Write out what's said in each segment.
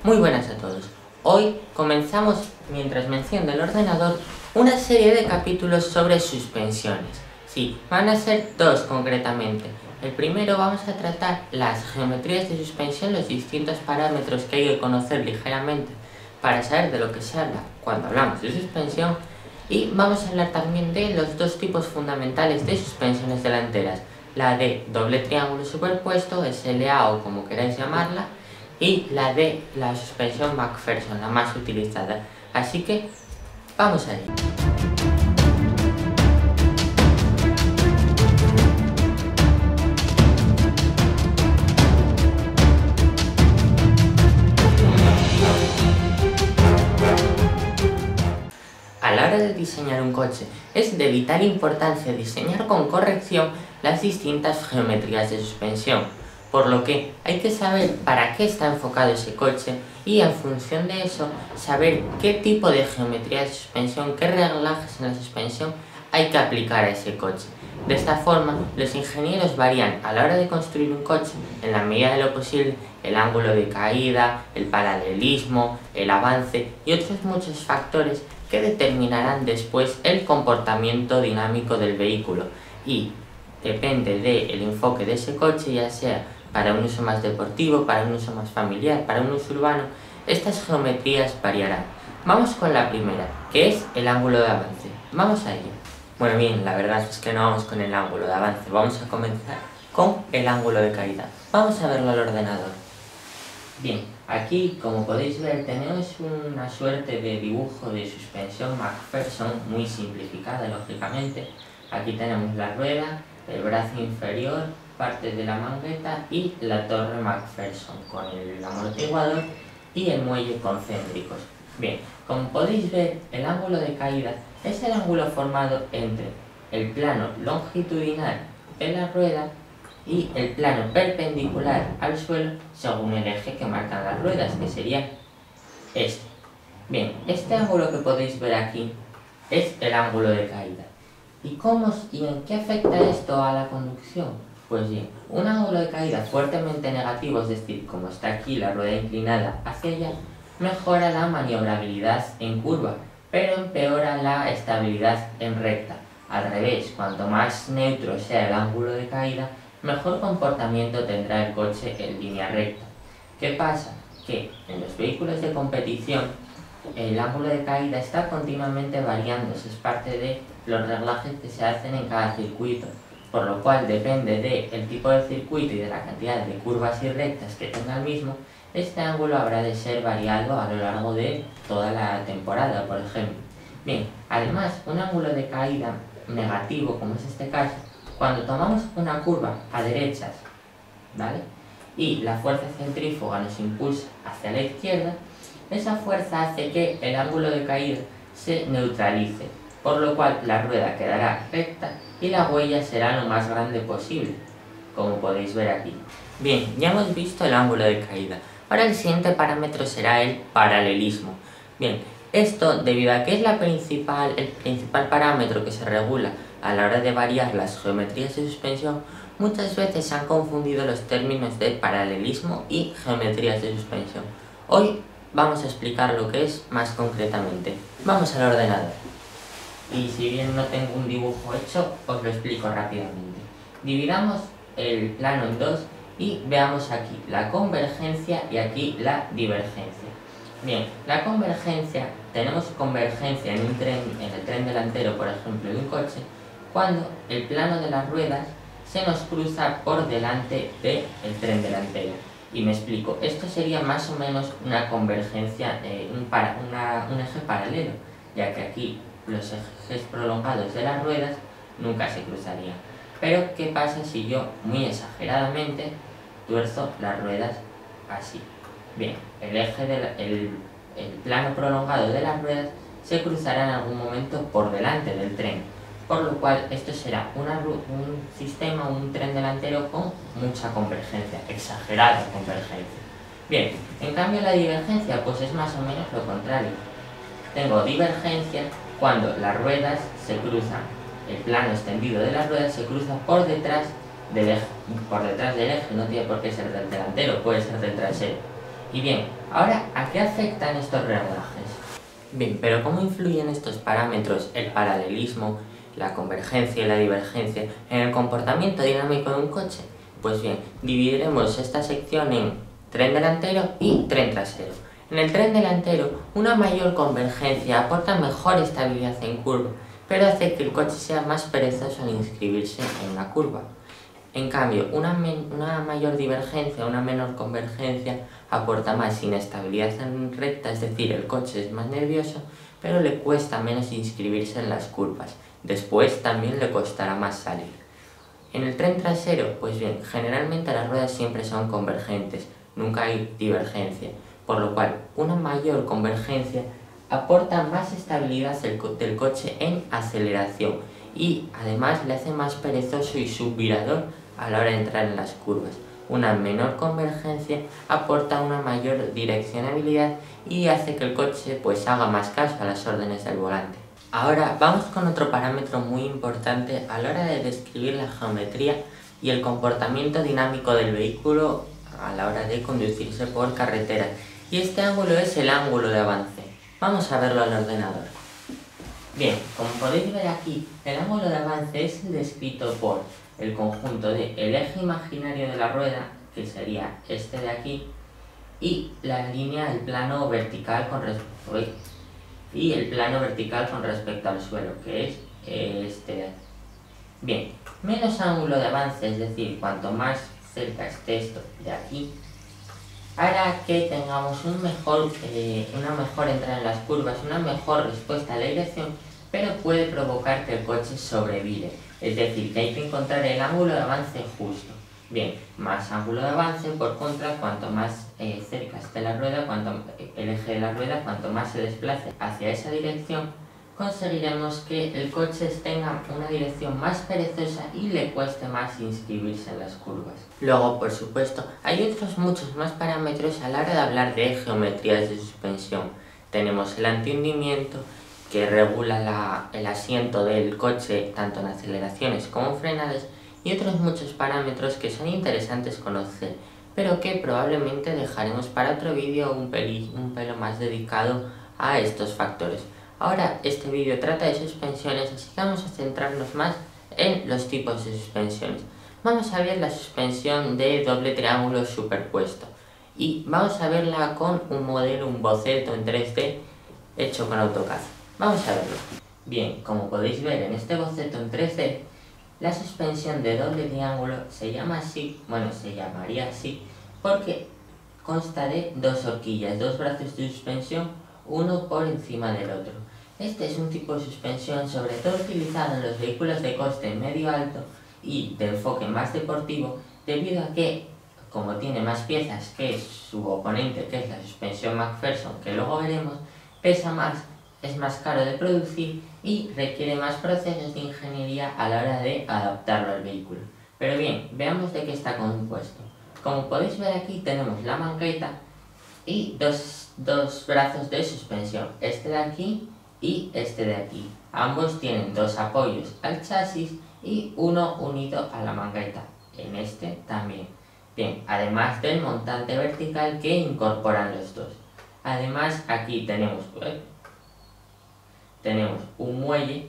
Muy buenas a todos. Hoy comenzamos, mientras me enciende el ordenador, una serie de capítulos sobre suspensiones. Sí, van a ser dos concretamente. El primero vamos a tratar las geometrías de suspensión, los distintos parámetros que hay que conocer ligeramente para saber de lo que se habla cuando hablamos de suspensión. Y vamos a hablar también de los dos tipos fundamentales de suspensiones delanteras. La de doble triángulo superpuesto, SLA o como queráis llamarla, y la de la suspensión McPherson, la más utilizada. Así que vamos a ello. A la hora de diseñar un coche, es de vital importancia diseñar con corrección las distintas geometrías de suspensión, por lo que hay que saber para qué está enfocado ese coche y en función de eso saber qué tipo de geometría de suspensión, qué reglajes en la suspensión hay que aplicar a ese coche. De esta forma, los ingenieros varían a la hora de construir un coche, en la medida de lo posible, el ángulo de caída, el paralelismo, el avance y otros muchos factores que determinarán después el comportamiento dinámico del vehículo y depende del enfoque de ese coche, ya sea para un uso más deportivo, para un uso más familiar, para un uso urbano, estas geometrías variarán. Vamos con la primera, que es el ángulo de avance. Vamos a ello. Bueno, bien, la verdad es que no vamos con el ángulo de avance, vamos a comenzar con el ángulo de caída. Vamos a verlo al ordenador. Bien, aquí como podéis ver tenemos una suerte de dibujo de suspensión McPherson muy simplificada lógicamente. Aquí tenemos la rueda, el brazo inferior, parte de la mangueta y la torre McPherson con el amortiguador y el muelle concéntricos. Bien, como podéis ver, el ángulo de caída es el ángulo formado entre el plano longitudinal de la rueda y el plano perpendicular al suelo según el eje que marcan las ruedas, que sería este. Bien, este ángulo que podéis ver aquí es el ángulo de caída. ¿Y en qué afecta esto a la conducción? Pues bien, un ángulo de caída fuertemente negativo, es decir, como está aquí la rueda inclinada hacia allá, mejora la maniobrabilidad en curva, pero empeora la estabilidad en recta. Al revés, cuanto más neutro sea el ángulo de caída, mejor comportamiento tendrá el coche en línea recta. ¿Qué pasa? Que en los vehículos de competición el ángulo de caída está continuamente variando, eso es parte de los reglajes que se hacen en cada circuito, por lo cual depende del tipo de circuito y de la cantidad de curvas y rectas que tenga el mismo, este ángulo habrá de ser variado a lo largo de toda la temporada, por ejemplo. Bien, además, un ángulo de caída negativo, como es este caso, cuando tomamos una curva a derechas, ¿vale?, y la fuerza centrífuga nos impulsa hacia la izquierda, esa fuerza hace que el ángulo de caída se neutralice, por lo cual la rueda quedará recta y la huella será lo más grande posible, como podéis ver aquí. Bien, ya hemos visto el ángulo de caída. Ahora el siguiente parámetro será el paralelismo. Bien, esto debido a que es el principal parámetro que se regula a la hora de variar las geometrías de suspensión, muchas veces se han confundido los términos de paralelismo y geometrías de suspensión. Hoy vamos a explicar lo que es más concretamente. Vamos al ordenador. Y si bien no tengo un dibujo hecho, os lo explico rápidamente. Dividamos el plano en dos y veamos aquí la convergencia y aquí la divergencia. Bien, la convergencia, tenemos convergencia en el tren delantero, por ejemplo, de un coche, cuando el plano de las ruedas se nos cruza por delante del tren delantero. Y me explico, esto sería más o menos una convergencia, un eje paralelo, ya que aquí los ejes prolongados de las ruedas nunca se cruzarían. Pero, ¿qué pasa si yo, muy exageradamente, tuerzo las ruedas así? Bien, el plano prolongado de las ruedas se cruzará en algún momento por delante del tren, por lo cual esto será un tren delantero con mucha convergencia, exagerada convergencia. Bien, en cambio la divergencia pues es más o menos lo contrario. Tengo divergencia cuando las ruedas se cruzan, el plano extendido de las ruedas se cruza por detrás del eje, no tiene por qué ser del delantero, puede ser del trasero. Y bien, ahora, ¿a qué afectan estos reglajes? Bien, pero ¿cómo influyen estos parámetros, el paralelismo, la convergencia y la divergencia, en el comportamiento dinámico de un coche? Pues bien, dividiremos esta sección en tren delantero y tren trasero. En el tren delantero, una mayor convergencia aporta mejor estabilidad en curva, pero hace que el coche sea más perezoso al inscribirse en la curva. En cambio, una mayor divergencia, una menor convergencia, aporta más inestabilidad en recta, es decir, el coche es más nervioso, pero le cuesta menos inscribirse en las curvas. Después también le costará más salir. En el tren trasero, pues bien, generalmente las ruedas siempre son convergentes, nunca hay divergencia, por lo cual una mayor convergencia aporta más estabilidad del coche en aceleración y además le hace más perezoso y subvirador a la hora de entrar en las curvas. Una menor convergencia aporta una mayor direccionabilidad y hace que el coche pues haga más caso a las órdenes del volante. Ahora vamos con otro parámetro muy importante a la hora de describir la geometría y el comportamiento dinámico del vehículo a la hora de conducirse por carretera, y este ángulo es el ángulo de avance. Vamos a verlo al ordenador. Bien, como podéis ver aquí, el ángulo de avance es el descrito por el conjunto del eje imaginario de la rueda, que sería este de aquí, y la línea del plano vertical con respecto al suelo, que es este de aquí. Bien, menos ángulo de avance, es decir, cuanto más cerca esté esto de aquí, hará que tengamos una mejor entrada en las curvas, una mejor respuesta a la dirección, pero puede provocar que el coche sobrevire, es decir, que hay que encontrar el ángulo de avance justo. Bien, más ángulo de avance, por contra, cuanto más cerca esté la rueda, el eje de la rueda, cuanto más se desplace hacia esa dirección, conseguiremos que el coche tenga una dirección más perezosa y le cueste más inscribirse en las curvas. Luego, por supuesto, hay otros muchos más parámetros a la hora de hablar de geometrías de suspensión. Tenemos el antihundimiento, que regula el asiento del coche tanto en aceleraciones como en frenadas, y otros muchos parámetros que son interesantes conocer, pero que probablemente dejaremos para otro vídeo un pelo más dedicado a estos factores. Ahora este vídeo trata de suspensiones, así que vamos a centrarnos más en los tipos de suspensiones. Vamos a ver la suspensión de doble triángulo superpuesto y vamos a verla con un boceto en 3D hecho con AutoCAD. Vamos a verlo. Bien, como podéis ver en este boceto en 3D, la suspensión de doble triángulo se llamaría así porque consta de dos horquillas, dos brazos de suspensión, uno por encima del otro. Este es un tipo de suspensión sobre todo utilizado en los vehículos de coste medio alto y de enfoque más deportivo, debido a que, como tiene más piezas que su oponente, que es la suspensión McPherson, que luego veremos, pesa más, es más caro de producir y requiere más procesos de ingeniería a la hora de adaptarlo al vehículo. Pero bien, veamos de qué está compuesto. Como podéis ver aquí tenemos la mangueta y dos brazos de suspensión, este de aquí y este de aquí. Ambos tienen dos apoyos al chasis y uno unido a la mangueta, en este también. Bien, además del montante vertical que incorporan los dos. Además aquí tenemos un muelle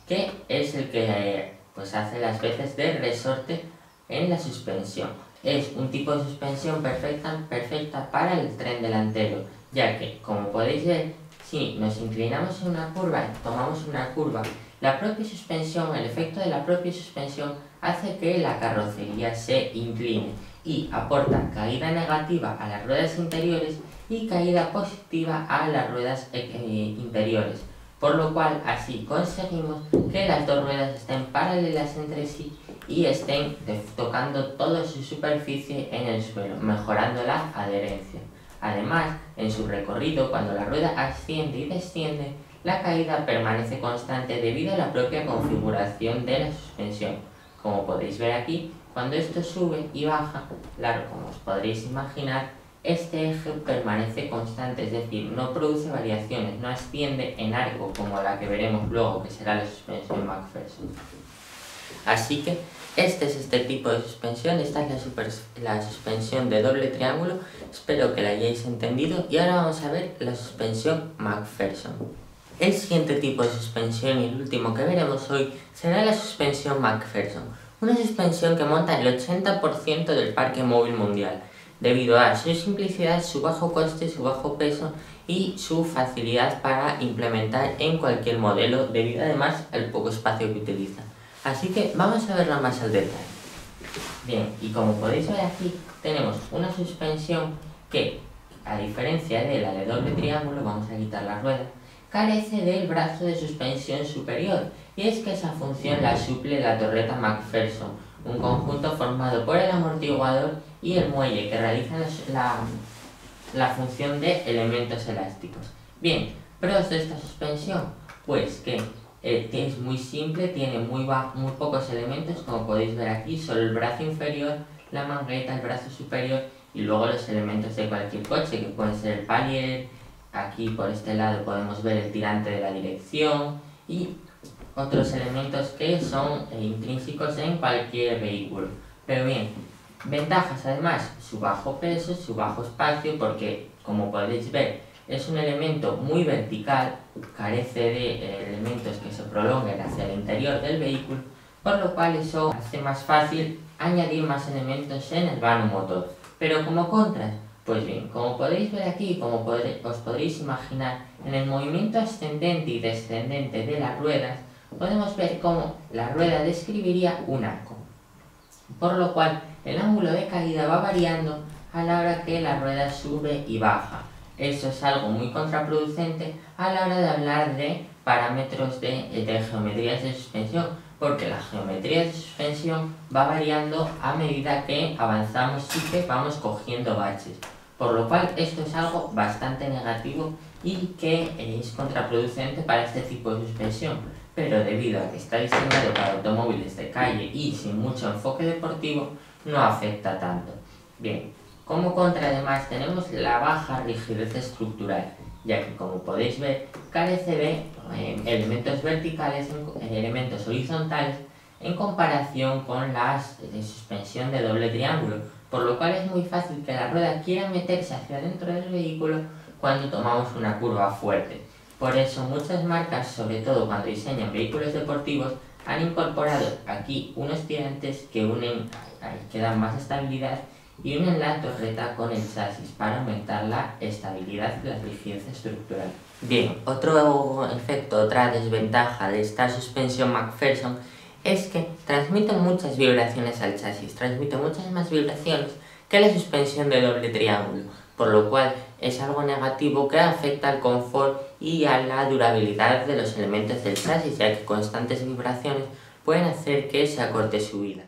que es el que hace las veces de resorte en la suspensión. Es un tipo de suspensión perfecta para el tren delantero, ya que, como podéis ver, si nos inclinamos en una curva y tomamos una curva, la propia suspensión, el efecto de la propia suspensión hace que la carrocería se incline y aporta caída negativa a las ruedas interiores y caída positiva a las ruedas interiores, por lo cual así conseguimos que las dos ruedas estén paralelas entre sí y estén tocando toda su superficie en el suelo, mejorando la adherencia. Además, en su recorrido, cuando la rueda asciende y desciende, la caída permanece constante debido a la propia configuración de la suspensión. Como podéis ver aquí, cuando esto sube y baja, claro, como os podréis imaginar, este eje permanece constante, es decir, no produce variaciones, no asciende en arco como la que veremos luego, que será la suspensión McPherson. Así que este es este tipo de suspensión, esta es la suspensión de doble triángulo, espero que la hayáis entendido y ahora vamos a ver la suspensión McPherson. El siguiente tipo de suspensión y el último que veremos hoy será la suspensión McPherson, una suspensión que monta el 80% del parque móvil mundial, debido a su simplicidad, su bajo coste, su bajo peso y su facilidad para implementar en cualquier modelo, debido además al poco espacio que utiliza. Así que vamos a verla más al detalle. Bien, y como podéis ver aquí, tenemos una suspensión que, a diferencia de la de doble triángulo, vamos a quitar la rueda, carece del brazo de suspensión superior, y es que esa función la suple la torreta McPherson, un conjunto formado por el amortiguador y el muelle que realizan la función de elementos elásticos. Bien, pros de esta suspensión, pues que es muy simple, tiene muy pocos elementos, como podéis ver aquí, solo el brazo inferior, la mangueta, el brazo superior y luego los elementos de cualquier coche, que pueden ser el palier, aquí por este lado podemos ver el tirante de la dirección y otros elementos que son intrínsecos en cualquier vehículo. Pero bien, ventajas además, su bajo peso, su bajo espacio, porque como podéis ver es un elemento muy vertical, carece de elementos que se prolonguen hacia el interior del vehículo, por lo cual eso hace más fácil añadir más elementos en el vano motor. Pero como contras, pues bien, como podéis ver aquí, como os podréis imaginar, en el movimiento ascendente y descendente de las ruedas, podemos ver cómo la rueda describiría un arco, por lo cual el ángulo de caída va variando a la hora que la rueda sube y baja. Eso es algo muy contraproducente a la hora de hablar de parámetros de geometrías de suspensión, porque la geometría de suspensión va variando a medida que avanzamos y que vamos cogiendo baches, por lo cual esto es algo bastante negativo y que es contraproducente para este tipo de suspensión, pero debido a que está diseñado para automóviles de calle y sin mucho enfoque deportivo, no afecta tanto. Bien, como contra además tenemos la baja rigidez estructural, ya que como podéis ver carece de elementos verticales, elementos horizontales en comparación con las de suspensión de doble triángulo, por lo cual es muy fácil que la rueda quiera meterse hacia dentro del vehículo cuando tomamos una curva fuerte. Por eso muchas marcas, sobre todo cuando diseñan vehículos deportivos, han incorporado aquí unos tirantes que dan más estabilidad y unen la torreta con el chasis para aumentar la estabilidad y la rigidez estructural. Bien, otro efecto, otra desventaja de esta suspensión McPherson es que transmite muchas vibraciones al chasis, transmite muchas más vibraciones que la suspensión de doble triángulo, por lo cual es algo negativo que afecta al confort y a la durabilidad de los elementos del chasis, ya que constantes vibraciones pueden hacer que se acorte su vida.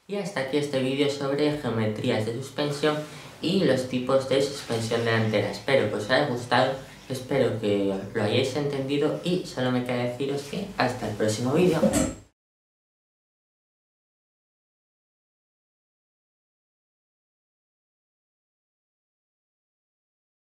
Y hasta aquí este vídeo sobre geometrías de suspensión y los tipos de suspensión delantera. Espero que os haya gustado, espero que lo hayáis entendido y solo me queda deciros que hasta el próximo vídeo.